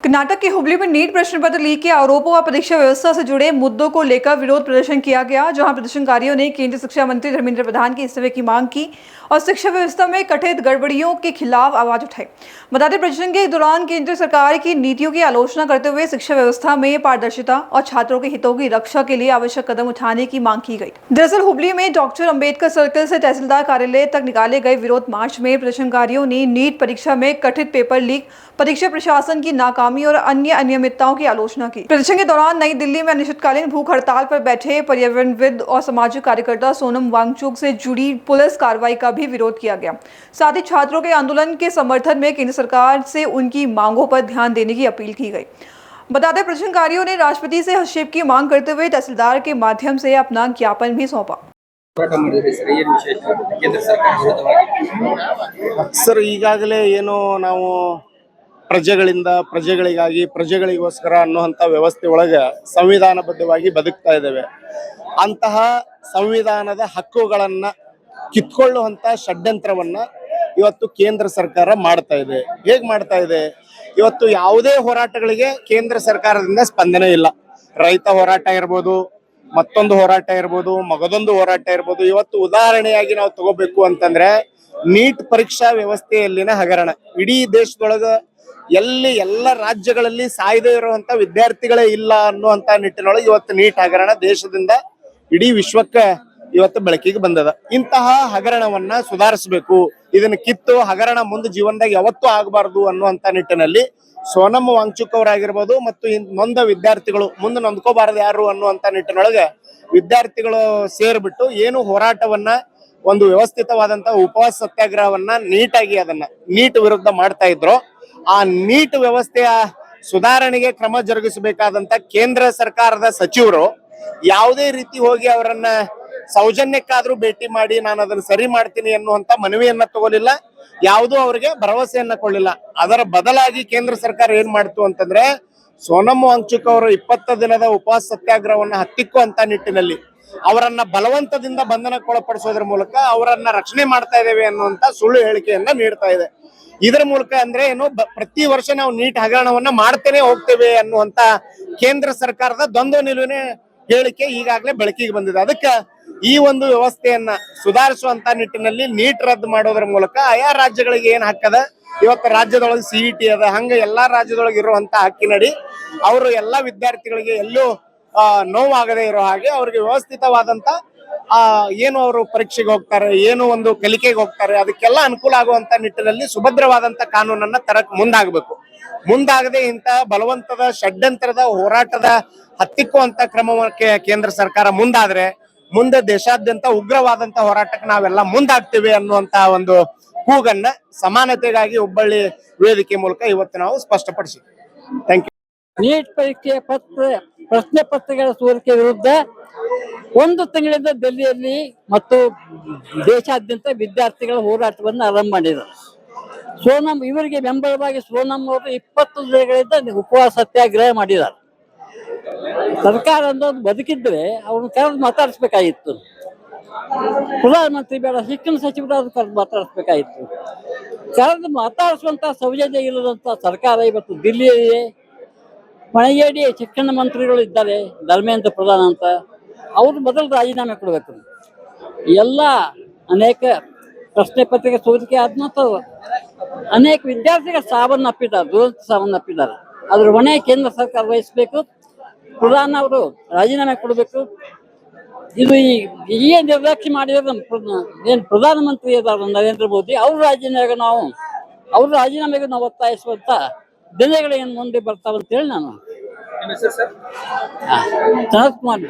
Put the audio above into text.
कर्नाटक के हुबली में नीट प्रश्न पत्र लीक के आरोपों व परीक्षा व्यवस्था से जुड़े मुद्दों को लेकर विरोध प्रदर्शन किया गया, जहां प्रदर्शनकारियों ने केंद्रीय शिक्षा मंत्री धर्मेंद्र प्रधान के इस्तीफे की मांग की और शिक्षा व्यवस्था में कथित गड़बड़ियों के खिलाफ आवाज उठाई। बताते प्रदर्शन के दौरान केंद्र सरकार की नीतियों की आलोचना करते हुए शिक्षा व्यवस्था में पारदर्शिता और छात्रों के हितों की रक्षा के लिए आवश्यक कदम उठाने की मांग की गई। दरअसल हुबली में डॉक्टर अम्बेडकर सर्कल से तहसीलदार कार्यालय तक निकाले गए विरोध मार्च में प्रदर्शनकारियों ने नीट परीक्षा में कथित पेपर लीक, परीक्षा प्रशासन की नाकामी और अन्य अनियमितताओं की आलोचना की। प्रदर्शन के दौरान नई दिल्ली में अनिश्चितकालीन भूख हड़ताल पर बैठे पर्यावरणविद और सामाजिक कार्यकर्ता सोनम वांगचुक से जुड़ी पुलिस कार्रवाई का भी विरोध किया गया। साथ ही छात्रों के आंदोलन के समर्थन में केंद्र सरकार से उनकी मांगों पर ध्यान देने की अपील की गई। बताते प्रदर्शनकारियों ने राष्ट्रपति से हस्तक्षेप की मांग करते हुए तहसीलदार के माध्यम से अपना ज्ञापन भी सौंपा। ಸರ್, ಈಗಾಗಲೇ ಏನು ನಾವು ಪ್ರಜೆಗಳಿಂದ ಪ್ರಜೆಗಳಿಗಾಗಿ ಪ್ರಜೆಗಳಿಗೋಸ್ಕರ ಅನ್ನುವಂಥ ವ್ಯವಸ್ಥೆ ಒಳಗೆ ಸಂವಿಧಾನಬದ್ಧವಾಗಿ ಬದುಕ್ತಾ ಇದ್ದೇವೆ. ಅಂತಹ ಸಂವಿಧಾನದ ಹಕ್ಕುಗಳನ್ನ ಕಿತ್ಕೊಳ್ಳುವಂಥ ಷಡ್ಯಂತ್ರವನ್ನ ಇವತ್ತು ಕೇಂದ್ರ ಸರ್ಕಾರ ಮಾಡ್ತಾ ಇದೆ. ಹೇಗೆ ಮಾಡ್ತಾ ಇದೆ? ಇವತ್ತು ಯಾವುದೇ ಹೋರಾಟಗಳಿಗೆ ಕೇಂದ್ರ ಸರ್ಕಾರದಿಂದ ಸ್ಪಂದನೆ ಇಲ್ಲ. ರೈತ ಹೋರಾಟ ಇರ್ಬೋದು, ಮತ್ತೊಂದು ಹೋರಾಟ ಇರ್ಬೋದು, ಮಗದೊಂದು ಹೋರಾಟ ಇರ್ಬೋದು. ಇವತ್ತು ಉದಾಹರಣೆಯಾಗಿ ನಾವು ತಗೋಬೇಕು ಅಂತಂದ್ರೆ ನೀಟ್ ಪರೀಕ್ಷಾ ವ್ಯವಸ್ಥೆಯಲ್ಲಿನ ಹಗರಣ ಇಡೀ ದೇಶದೊಳಗ ಎಲ್ಲ ರಾಜ್ಯಗಳಲ್ಲಿ ಸಾಯದೇ ಇರುವಂತ ವಿದ್ಯಾರ್ಥಿಗಳೇ ಇಲ್ಲ ಅನ್ನುವಂತ ನಿಟ್ಟಿನೊಳಗೆ ಇವತ್ತು ನೀಟ್ ಹಗರಣ ದೇಶದಿಂದ ಇಡೀ ವಿಶ್ವಕ್ಕೆ ಇವತ್ತು ಬೆಳಕಿಗೆ ಬಂದದ. ಇಂತಹ ಹಗರಣವನ್ನ ಸುಧಾರಿಸಬೇಕು, ಇದನ್ನ ಕಿತ್ತು ಹಗರಣ ಮುಂದೆ ಜೀವನದಾಗ ಯಾವತ್ತೂ ಆಗಬಾರದು ಅನ್ನುವಂತ ನಿಟ್ಟಿನಲ್ಲಿ ಸೋನಮ್ ವಾಂಗ್ಚುಕ್ ಅವರಾಗಿರ್ಬೋದು ಮತ್ತು ನೊಂದ ವಿದ್ಯಾರ್ಥಿಗಳು ಮುಂದೆ ನೊಂದ್ಕೋಬಾರದು ಯಾರು ಅನ್ನುವಂತ ನಿಟ್ಟಿನೊಳಗೆ ವಿದ್ಯಾರ್ಥಿಗಳು ಸೇರ್ಬಿಟ್ಟು ಏನು ಹೋರಾಟವನ್ನ ಒಂದು ವ್ಯವಸ್ಥಿತವಾದಂತಹ ಉಪವಾಸ ಸತ್ಯಾಗ್ರಹವನ್ನ ನೀಟಾಗಿ ಅದನ್ನ ನೀಟ್ ವಿರುದ್ಧ ಮಾಡ್ತಾ ಇದ್ರು. ಆ ನೀಟ್ ವ್ಯವಸ್ಥೆಯ ಸುಧಾರಣೆಗೆ ಕ್ರಮ ಜರುಗಿಸಬೇಕಾದಂತ ಕೇಂದ್ರ ಸರ್ಕಾರದ ಸಚಿವರು ಯಾವುದೇ ರೀತಿ ಹೋಗಿ ಅವರನ್ನ ಸೌಜನ್ಯಕ್ಕಾದ್ರೂ ಭೇಟಿ ಮಾಡಿ ನಾನು ಅದನ್ನ ಸರಿ ಮಾಡ್ತೀನಿ ಅನ್ನುವಂತ ಮನವಿಯನ್ನ ತಗೊಲಿಲ್ಲ, ಯಾವುದೂ ಅವರಿಗೆ ಭರವಸೆಯನ್ನ ಕೊಳ್ಳಿಲ್ಲ. ಅದರ ಬದಲಾಗಿ ಕೇಂದ್ರ ಸರ್ಕಾರ ಏನ್ ಮಾಡ್ತು ಅಂತಂದ್ರೆ ಸೋನಮ್ ವಾಂಗ್ಚುಕ್ ಅವರು 20 ದಿನದ ಉಪವಾಸ ಸತ್ಯಾಗ್ರಹವನ್ನ ಹತ್ತಿಕ್ಕುವಂತ ನಿಟ್ಟಿನಲ್ಲಿ ಅವರನ್ನ ಬಲವಂತದಿಂದ ಬಂಧನಕ್ಕೊಳಪಡಿಸೋದ್ರ ಮೂಲಕ ಅವರನ್ನ ರಕ್ಷಣೆ ಮಾಡ್ತಾ ಇದ್ದೇವೆ ಅನ್ನುವಂತ ಸುಳ್ಳು ಹೇಳಿಕೆಯನ್ನ ನೀಡ್ತಾ ಇದೆ. ಇದರ ಮೂಲಕ ಅಂದ್ರೆ ಏನು, ಪ್ರತಿ ವರ್ಷ ನಾವು ನೀಟ್ ಹಗರಣವನ್ನ ಮಾಡ್ತೇನೆ ಹೋಗ್ತೇವೆ ಅನ್ನುವಂತ ಕೇಂದ್ರ ಸರ್ಕಾರದ ದ್ವಂದ್ವ ನಿಲುವಿನ ಹೇಳಿಕೆ ಈಗಾಗಲೇ ಬೆಳಕಿಗೆ ಬಂದಿದೆ. ಅದಕ್ಕೆ ಈ ಒಂದು ವ್ಯವಸ್ಥೆಯನ್ನ ಸುಧಾರಿಸುವಂತ ನಿಟ್ಟಿನಲ್ಲಿ ನೀಟ್ ರದ್ದು ಮಾಡೋದ್ರ ಮೂಲಕ ಆಯಾ ರಾಜ್ಯಗಳಿಗೆ ಏನ್ ಹಕ್ಕದ, ಇವತ್ತು ರಾಜ್ಯದೊಳಗೆ CET ಅದ, ಹಂಗ ಎಲ್ಲಾ ರಾಜ್ಯದೊಳಗೆ ಇರುವಂತ ಹಕ್ಕಿನಡಿ ಅವರು ಎಲ್ಲಾ ವಿದ್ಯಾರ್ಥಿಗಳಿಗೆ ಎಲ್ಲೂ ನೋವಾಗದೇ ಇರೋ ಹಾಗೆ ಅವ್ರಿಗೆ ವ್ಯವಸ್ಥಿತವಾದಂತ ಏನು ಅವರು ಪರೀಕ್ಷೆಗೆ ಹೋಗ್ತಾರೆ, ಏನು ಒಂದು ಕಲಿಕೆಗೆ ಹೋಗ್ತಾರೆ, ಅದಕ್ಕೆಲ್ಲ ಅನುಕೂಲ ಆಗುವಂತ ನಿಟ್ಟಿನಲ್ಲಿ ಸುಭದ್ರವಾದಂತ ಕಾನೂನನ್ನ ತರಕ್ ಮುಂದಾಗದೆ ಇಂತಹ ಬಲವಂತದ ಷಡ್ಯಂತ್ರದ ಹೋರಾಟದ ಹತ್ತಿಕ್ಕುವಂತ ಕ್ರಮಕ್ಕೆ ಕೇಂದ್ರ ಸರ್ಕಾರ ಮುಂದಾದ್ರೆ ಮುಂದೆ ದೇಶಾದ್ಯಂತ ಉಗ್ರವಾದಂತ ಹೋರಾಟಕ್ಕೆ ನಾವೆಲ್ಲ ಮುಂದಾಗ್ತೇವೆ ಅನ್ನುವಂತ ಒಂದು ಕೂಗನ್ನ ಸಮಾನತೆಗಾಗಿ ಹುಬ್ಬಳ್ಳಿ ವೇದಿಕೆ ಮೂಲಕ ಇವತ್ತು ನಾವು ಸ್ಪಷ್ಟಪಡಿಸಿ. Thank you. ನೀಟ್ ಪರೀಕ್ಷೆಯ ಪ್ರಶ್ನೆ ಪತ್ರಿಕೆಗಳ ಸೋರಿಕೆ ವಿರುದ್ಧ 1 ತಿಂಗಳಿಂದ ದೆಹಲಿಯಲ್ಲಿ ಮತ್ತು ದೇಶಾದ್ಯಂತ ವಿದ್ಯಾರ್ಥಿಗಳ ಹೋರಾಟವನ್ನು ಆರಂಭ ಮಾಡಿದರು. ಇವರಿಗೆ ಬೆಂಬಲವಾಗಿ ಸೋನಮ್ ಅವರು 20 ದಿನಗಳಿಂದ ಉಪವಾಸ ಸತ್ಯಾಗ್ರಹ ಮಾಡಿದ್ದಾರೆ. ಸರ್ಕಾರ ಅನ್ನೋದು ಬದುಕಿದ್ರೆ ಅವ್ರನ್ನ ಕರೆದು ಮಾತಾಡಿಸ್ಬೇಕಾಗಿತ್ತು. ಪ್ರಧಾನಮಂತ್ರಿ ಬೇಡ, ಶಿಕ್ಷಣ ಸಚಿವರಾದ್ರು ಕರೆದು ಮಾತಾಡಿಸ್ಬೇಕಾಗಿತ್ತು. ಕರೆದು ಮಾತಾಡಿಸುವಂತ ಸೌಜನ್ಯ ಇಲ್ಲದಂತ ಸರ್ಕಾರ ಇವತ್ತು ದಿಲ್ಲಿಯಲ್ಲಿ ಮನೆಗೇಡಿ ಶಿಕ್ಷಣ ಮಂತ್ರಿಗಳು ಇದ್ದಾರೆ, ಧರ್ಮೇಂದ್ರ ಪ್ರಧಾನ್ ಅಂತ. ಅವ್ರು ಮೊದಲು ರಾಜೀನಾಮೆ ಕೊಡಬೇಕು. ಎಲ್ಲ ಅನೇಕ ಪ್ರಶ್ನೆ ಪತ್ರಿಕೆ ಸೋರಿಕೆ ಆದ ನಂತರ ಅನೇಕ ವಿದ್ಯಾರ್ಥಿಗಳ ಸಾವನ್ನಪ್ಪಿದ್ದಾರೆ, ದುರಂತ ಸಾವನ್ನಪ್ಪಿದ್ದಾರೆ. ಅದ್ರ ಹೊಣೆ ಕೇಂದ್ರ ಸರ್ಕಾರ ವಹಿಸಬೇಕು. ಪ್ರಧಾನ ಅವರು ರಾಜೀನಾಮೆ ಕೊಡಬೇಕು. ಇದು ಈ ನಿರ್ಲಕ್ಷ್ಯ ಮಾಡಿದ್ರೆ ಏನ್ ಪ್ರಧಾನಮಂತ್ರಿ ಇದ್ದಾರೆ ನರೇಂದ್ರ ಮೋದಿ, ಅವ್ರ ರಾಜೀನಾಮೆಗೆ ನಾವು ಒತ್ತಾಯಿಸುವಂತ ದಿನಗಳೇನು ಮುಂದೆ ಬರ್ತಾವಂತೇಳಿ ನಾನು ಸನತ್ ಕುಮಾರ್